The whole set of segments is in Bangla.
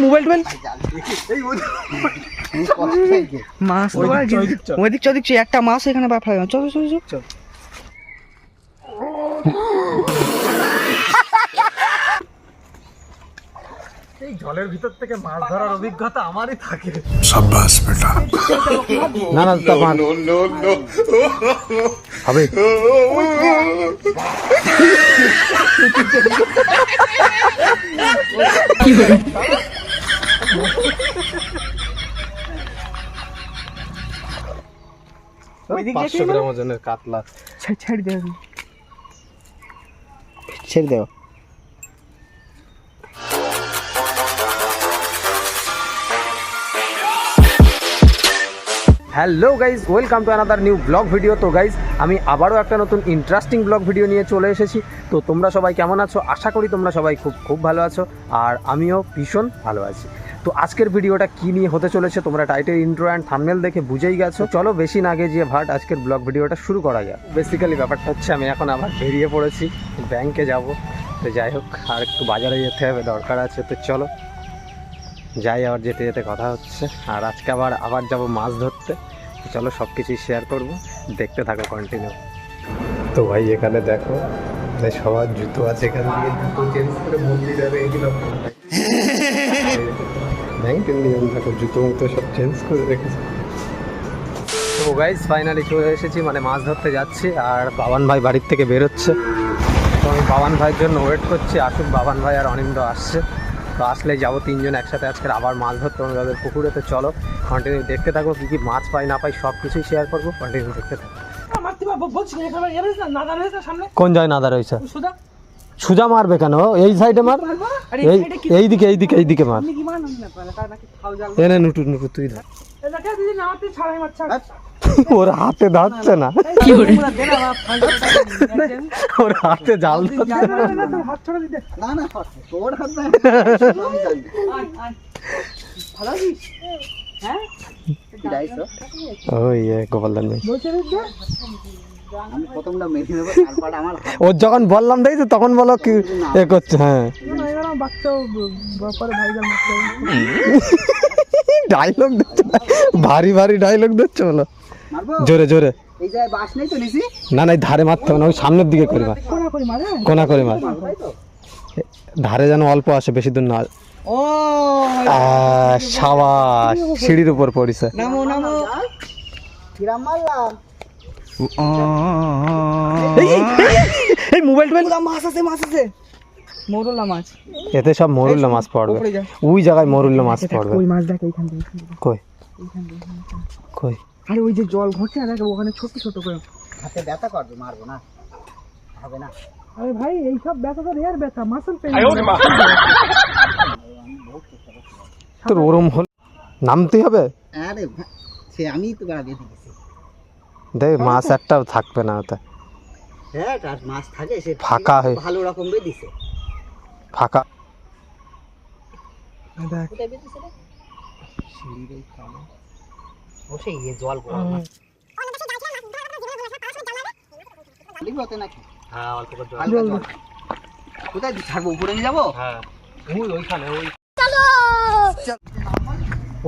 মোবাইল মাছ ওইদিক চদিক একটা মাছ এখানে চল চল চল। এই জলের ভিতর থেকে মাছ ধরার অভিজ্ঞতা আমারই থাকে। শাবাশ বেটা। না না তা নো নো নো হবে। কি হবে? 500 গ্রাম ওজনের কাতলা। ছেড়ে দাও, ছেড়ে দাও। Hello guys, welcome to another new blog video. তো গাইজ, আমি আবারও একটা নতুন ইন্টারেস্টিং ব্লগ ভিডিও নিয়ে চলে এসেছি। তো তোমরা সবাই কেমন আছো? আশা করি তোমরা সবাই খুব ভালো আছো, আর আমিও ভীষণ ভালো আছি। তো আজকের ভিডিওটা কী নিয়ে হতে চলেছে তোমরা টাইটেল, ইন্ট্রো অ্যান্ড থাম্বনেল দেখে বুঝেই গেছো। চলো বেশি না আগে যে ভাট আজকের ব্লগ ভিডিওটা শুরু করা যাক। বেসিক্যালি ব্যাপারটা হচ্ছে আমি এখন আবার বেরিয়ে পড়েছি, ব্যাংকে যাব। তো যাই হোক, আর একটু বাজারে যেতে হবে, দরকার আছে। তো চলো যাই, আবার যেতে যেতে কথা হচ্ছে। আর আজকে আবার যাব মাছ ধরতে। চলো সব কিছুই শেয়ার করবো, দেখতে থাকো কন্টিনিউ। তো ভাই এখানে দেখো সবার জুতো আছে, এখান থেকে জুতো চেঞ্জ করে মন্দিরে এগুলো ব্যাংকের নিয়ম, দেখো জুতো মতো সব চেঞ্জ করে রেখেছে। তো গাইজ ফাইনালি চলে এসেছি, মানে মাছ ধরতে যাচ্ছি। আর বাবান ভাই বাড়ির থেকে বেরোচ্ছে, তো আমি বাবান ভাইয়ের জন্য ওয়েট করছি। আসুক বাবান ভাই আর অনিন্দ আসছে, তো আসলে যাবো তিনজন একসাথে আজকের আবার মাছ ধরতে আমাদের পুকুরেতে। চলো কন্টিনিউ দেখতে থাকো, কী কী মাছ পাই না পাই সব কিছুই শেয়ার করবো, কন্টিনিউ দেখতে থাকো। কোন যায় নাদা রয়েছে? সুজা মারবে কেন? এই সাইডে মার, এইদিকে মার। এনে নুটু তুই ধর। ওর হাতে ধরছে না, ওর হাতে জাল গোপালদান ভাই। ওর যখন বললাম দেখছি তখন বলো কি এ করছে। হ্যাঁ ডায়লগ দিচ্ছে, ভারী ডায়লগ দিচ্ছে, বলো জোরে জোরে। না না ধারে মারতে হবে না, ওই সামনের দিকে করে মার, কোনা করে মার, ধারে যেন অল্প আসে, বেশি দূর না। ও সাবাস, সিঁড়ির উপর পড়িছে। এই মোবাইল মাছ আছে মরুল্লা মাছ। এতে সব মরুল্লা মাছ পড়বে, ওই জায়গায় মরুল্লা মাছ পড়বে। ওই মাছ দেখ এইখান থেকে, কই আরে ওই যে জল ঘটছে আর ওখানে ছোট ছোট করে। হাতে ব্যথা করবে, মারবো না, হবে না। আরে ভাই এই সব ব্যথা তো রেয়ার ব্যথা, মাসল পেন। তোর ওরম হল নামতে হবে। আরে সে আমি তো বেড়া দিয়ে দিয়েছি, দেখ মাছ একটাও থাকবে না ওতে। হ্যাঁ তার মাছ থাকে, সে ফাঁকা হয়ে ভালো রকম বেঁধেছে, ফাঁকা। দেখ কোথায় বেঁধেছে রে? সিঁড়ির এই খালে বসে এই জল গরম লিবতে নাকি? হ্যাঁ অল্প করে হালকা জল। কোথায় ছাড়বো, উপরে নিয়ে যাবো? হ্যাঁ ওইখানে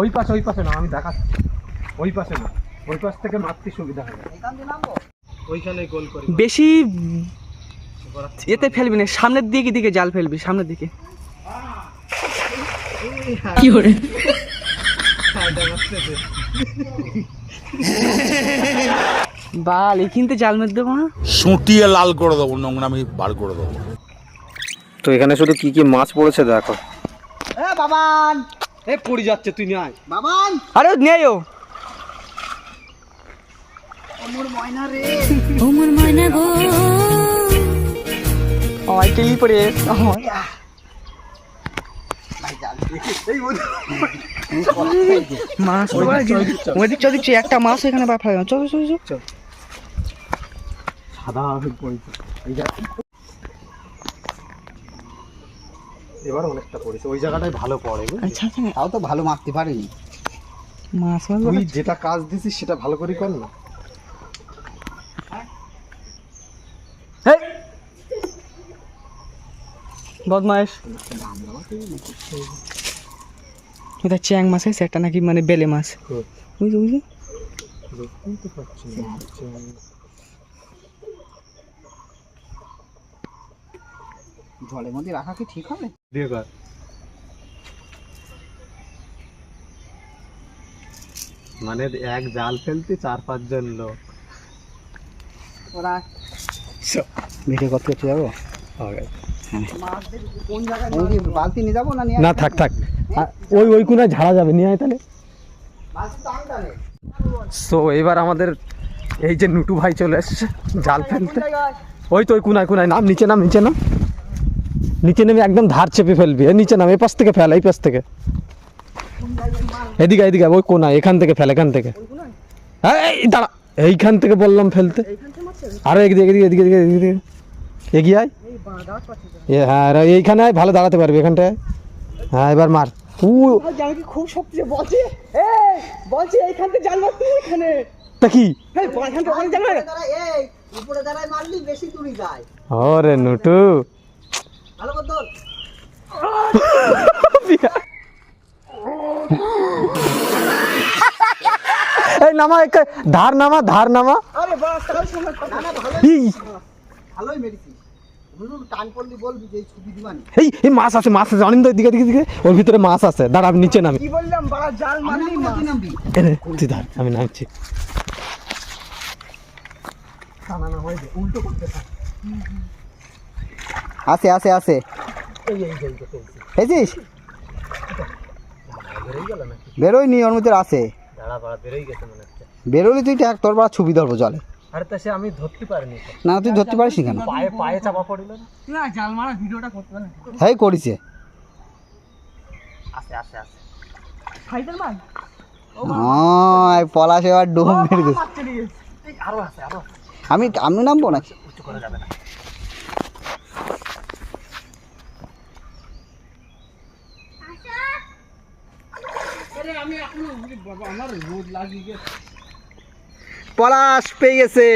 ওই পাশে না, আমি দেখাচ্ছি। ওই পাশে না, ওই পাশ থেকে মারতে সুবিধা হবে। এখান দিয়ে নামবো, ওইখানে গোল করে বেশি এতে ফেলবি না, সামনের দিকে জাল ফেলবি, সামনের দিকে। কি করে বাল এখানতে জাল মেরে দেবো না, সুটিয়ে লাল করে দেবো, নোংরামি বার করে দেবো। তো এখানে শুধু কি কি মাছ পড়েছে দেখো। এ বাবান, এ পড়ে যাচ্ছে, তুই নিয়ে আয়। বাবান আরে নেই ও ওমর ময়না রে, ওমর ময়না গো, আমার টেলি পড়ে ভাই জাল মাছ ওইদিক চদিক একটা মাছ এখানে চল চল চল। সাদা হয়ে পড়েছে, এবার অনেকটা পড়েছে। ওই জায়গাটায় ভালো পড়ে, আচ্ছা তাও তো ভালো মারতে পারিনি। মাছ তুই যেটা কাজ দিছিস সেটা ভালো করে কর না। বদমাইশ। এটা চ্যাং মাছ আছে, একটা নাকি মানে বেলে মাছ, বুঝলি বুঝলি। জলের মধ্যে রাখা কি ঠিক হবে? মানে এক জাল ফেলতে 4-5 জন লোক। ওরা ভিডিও করতে করতে যাবো। বালতি নিয়ে যাবো না? না থাক থাক, ওই কোনায় ঝাড়া যাবে, নিয়ে আয় তাহলে। সো এবার আমাদের এই যে নুটু ভাই চলে এসছে জাল ফেলতে। ওই তো ওই কোনায় কোনায় নাম, নিচে নাম, নিচে নাম, নিচে নেমে একদম ধার চেপে ফেলবি। নিচে নাম, এই পাশ থেকে ফেল, এই পাশ থেকে, এদিকে এদিকে, ওই কোনায়, এখান থেকে ফেল, এখান থেকে। এই দাঁড়া, এইখান থেকে বললাম ফেলতে। আরো এদিকে এদিকে এদিকে এদিকে এদিকে এগিয়ে আয়। হ্যাঁ এইখানে আয়, ভালো দাঁড়াতে পারবি এখানটায়। হ্যাঁ এবার মার। খুব শক্তি বলছে, বলছে এইখান থেকে জাল মারতে, এখানে তা কি উপরে দাঁড়ায় মারলি বেশি দূরে যায়। ওরে নুটু, ভালো বদল। এই নামা, ধার নামা, ধার নামা। আরে বাস, না না ভালোই মেরেছিস। টান পড়লি বলবি যে ছবি দিবানি। এই মাছ আছে, মাছ আছে অনিন্দ, দিকে দিকে দিকে, ওর ভিতরে মাছ আছে। দাঁড়া আমি নিচে নামি। কি বললাম, বাড়া জাল মারলি মাছ। নামবি তুই ধর, আমি নামছি। আসে আসে আসে, পেয়েছিস? বেরোয়নি, ওর মধ্যে আছে। বেরোলি তুই, তোর বা ছবি ধরবো জলে। আরে তা সে আমি ধরতে পারিনি। না তুই ধরতে পারিস কেন? পায়ে পায়ে চাপা পড়িল না, জাল মারা ভিডিওটা করতে পারে। হ্যাঁ করিছে। আসে আসে আসে। ফাইটার মাছ পলাশ এবার ডুব মেরে দিস। আরো আছে, আরো আমি নামবো না? উঁচু করা যাবে না। পলাশ পেয়ে গেছে।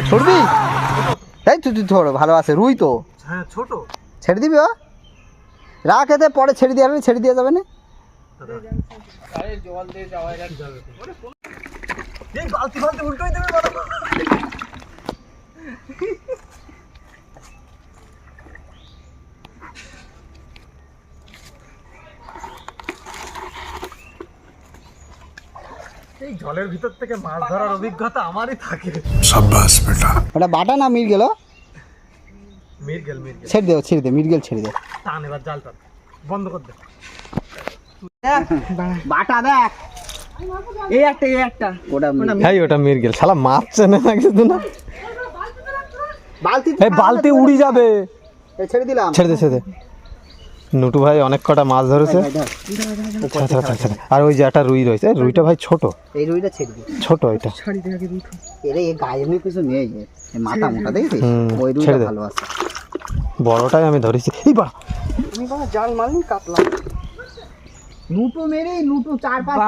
ছড়বি? এই তুই ধর, ভালো আছে রুই তো। হ্যাঁ ছোট, ছেড়ে দিবি? রাখ এতে, পরে ছেড়ে দিয়ে যাবে না। বালতি ফালতি উল্টোই দেবে বড়। এই জলের ভিতর থেকে মাছ ধরার অভিজ্ঞতা আমারই থাকে। शाबाश बेटा। ওটা বাটা না মিল গেল? মির্গেল ছেড়ে দে মির্গেল ছেড়ে দে। টান, এবার জালটা বন্ধ কর দে। বাটা দেখ, এই একটা ওটা ভাই ওটা মির্গেল, শালা মাছ চেনে না কিছু না। বালতি এই বালতি উড়ি যাবে। ছেড়ে দিলাম। ছেড়ে দে, ছেড়ে দে। নুটু ভাই অনেক কটা মাছ ধরেছে। আর ওই যে একটা রুই রয়েছে, রুইটা ভাই ছোট, এই রুইটা ছেড়ে দি। ছোট এটা। এর এই গায়ে এমনি কিছু নেই, এই মাথা মোটা দেখেছিস? ওই রুইটা ছেড়ে দে। ভালো আছে। বড়টাই আমি ধরেছি। এই বা আমি বাবা জাল মারলি কাটলাম। নুটো মেরে নুটো 4-5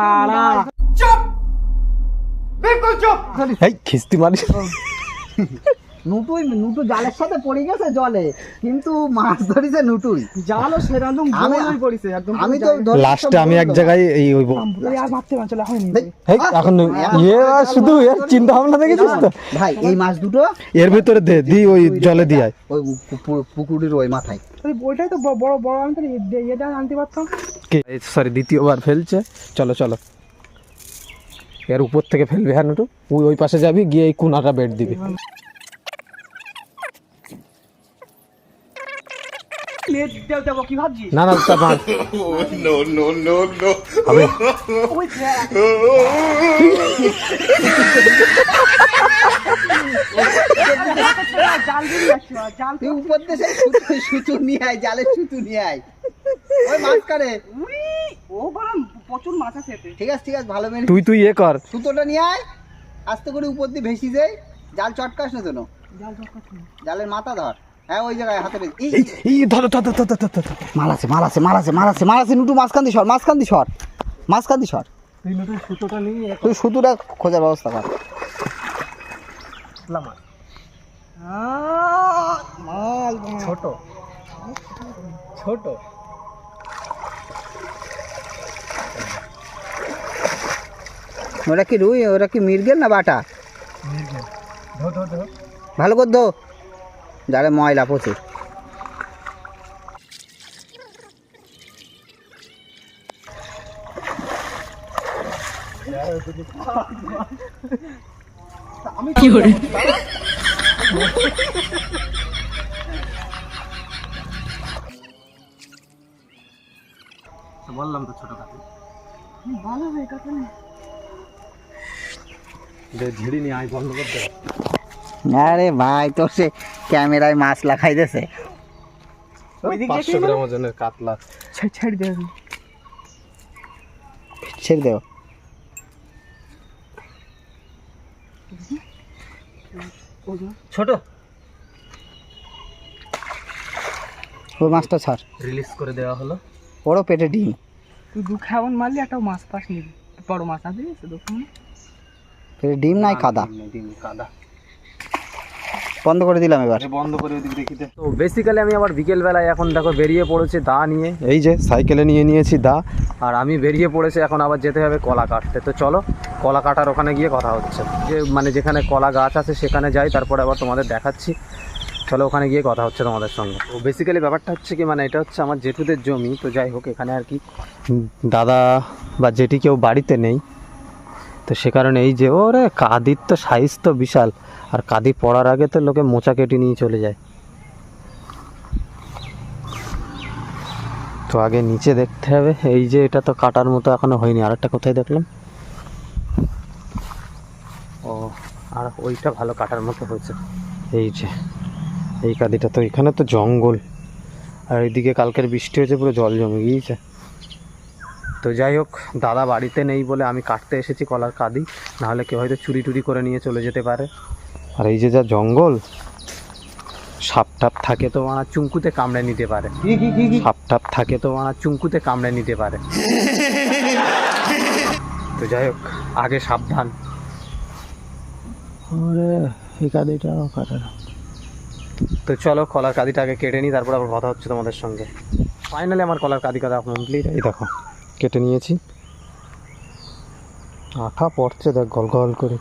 এই খিস্তি মারিস। নুটু জালের সাথে পড়ে গেছে জলে, কিন্তু মাছ ধরেছে নুটুই। জালও সেরকম গোলই পড়েছে একদম। আমি তো লাস্টে আমি এক জায়গায় এই ওই আর মারতে পারছে না, হয়নি। এই এখন শুধু এর চিন্তা ভাবনা দেখেছিস তো ভাই, এই মাছ দুটো এর ভিতরে দে, দি ওই জলে দিয়ে আয়। ওই পুকুরের ওই মাথায়। ওইটাই তো বড় বড়, আমি তো এটা আনতে পারতাম। সরি দ্বিতীয়বার ফেলছে। চলো চলো, এর উপর থেকে ফেলবি। হ্যাঁ নুটু, ওই পাশে যাবি, গিয়ে এই কোনাটা বেড দিবি। দেবো কি ভাবছিস? না না তা মার। No, no, no, no. হবে। ওই জাল দিয়ে যাচ্ছি, জাল তুই উপর দেশে সুতো নিয়ে আয়, জালের সুতো নিয়ে আয়। ওই মাছ কাটে। ও বাবা প্রচুর মাছ আছে এতে। ঠিক আছে ভালো মেরে তুই এ কর। সুতোটা নিয়ে আয়, আস্তে করে উপর দিয়ে ভেসি যায়। জাল চটকাস না যেন, জালের মাথা ধর। হ্যাঁ ওই জায়গায় হাতে এই ধরো ধরো ধরো ধরো। মাল আছে নুটু, মাঝখান দিয়ে সর। তুই নুটু সুতোটা নিয়ে তুই সুতোটা খোঁজার ব্যবস্থা কর। মাছ ছোট ছোট ওরা কি রুই, ওরা কি মৃগেল না বাটা? ভালো করে ধো, জালে ময়লা প্রচুর। বললাম তো ছোট কাছে ভালো হয়ে কাটে না। ঝিড়ি নিয়ে আয় বন্ধ করতে। আরে ভাই তোর সে ক্যামেরায় মাছ লাগাই দিয়েছে। ওই দিক 500 গ্রাম ওজনের কাতলা। ছেড়ে দে, ছেড়ে দেও। ছোট ওই মাছটা ছাড়, রিলিজ করে দেওয়া হলো। ওরও পেটে ডিম। তুই 2 খাওয়ান মারলি, একটা মাছ পাস নিবি, বড় মাছ আছে দোকানে। পেটে ডিম নাই কাদা। ডিম কাদা বন্ধ করে দিলাম এবার। বন্ধ করে ওদিক দেখিতে। তো বেসিক্যালি আমি আবার বিকেলবেলায় এখন দেখো বেরিয়ে পড়েছি দা নিয়ে, এই যে সাইকেলে নিয়ে নিয়েছি দা, আর আমি বেরিয়ে পড়েছি এখন আবার যেতে হবে কলা কাটতে। তো চলো কলা কাটার ওখানে গিয়ে কথা হচ্ছে, যে মানে যেখানে কলা গাছ আছে সেখানে যাই, তারপরে আবার তোমাদের দেখাচ্ছি। চলো ওখানে গিয়ে কথা হচ্ছে তোমাদের সঙ্গে। তো বেসিক্যালি ব্যাপারটা হচ্ছে কি, মানে এটা হচ্ছে আমার জেঠুদের জমি। তো যাই হোক এখানে আর কি দাদা বা জেঠি কেউ বাড়িতে নেই, তো সে কারণে এই যে ওরে কাদির তো সাইজ তো বিশাল, আর কাদি পড়ার আগে তো লোকে মোচা কেটে নিয়ে চলে যায়। তো আগে নিচে দেখতে হবে, এই যে এটা তো কাটার মতো এখনো হয়নি। আর একটা কোথায় দেখলাম, ও আর ওইটা ভালো কাটার মতো হয়েছে। এই যে এই কাদিটা, তো এখানে তো জঙ্গল, আর এইদিকে কালকের বৃষ্টি হয়েছে, পুরো জল জমে গিয়েছে। তো যাই হোক দাদা বাড়িতে নেই বলে আমি কাটতে এসেছি কলার কাদি, নাহলে কেউ হয়তো চুরি টুরি করে নিয়ে চলে যেতে পারে। আর এই যে যা জঙ্গল, সাপ টাপ থাকে তো আমার চুঙ্কুতে কামড়ে নিতে পারে, সাপ টাপ থাকে তো আমার চুঙ্কুতে কামড়ে নিতে পারে। তো যাই হোক আগে সাবধান। এই কাদিটাও কাটে না। তো চলো কলার কাদিটা আগে কেটে নিই, তারপর আবার কথা হচ্ছে তোমাদের সঙ্গে। ফাইনালি আমার কলার কাদি কাটা কমপ্লিট। এই দেখো কেটে নিয়েছি, আঠা পড়ছে দেখ গল গল করে।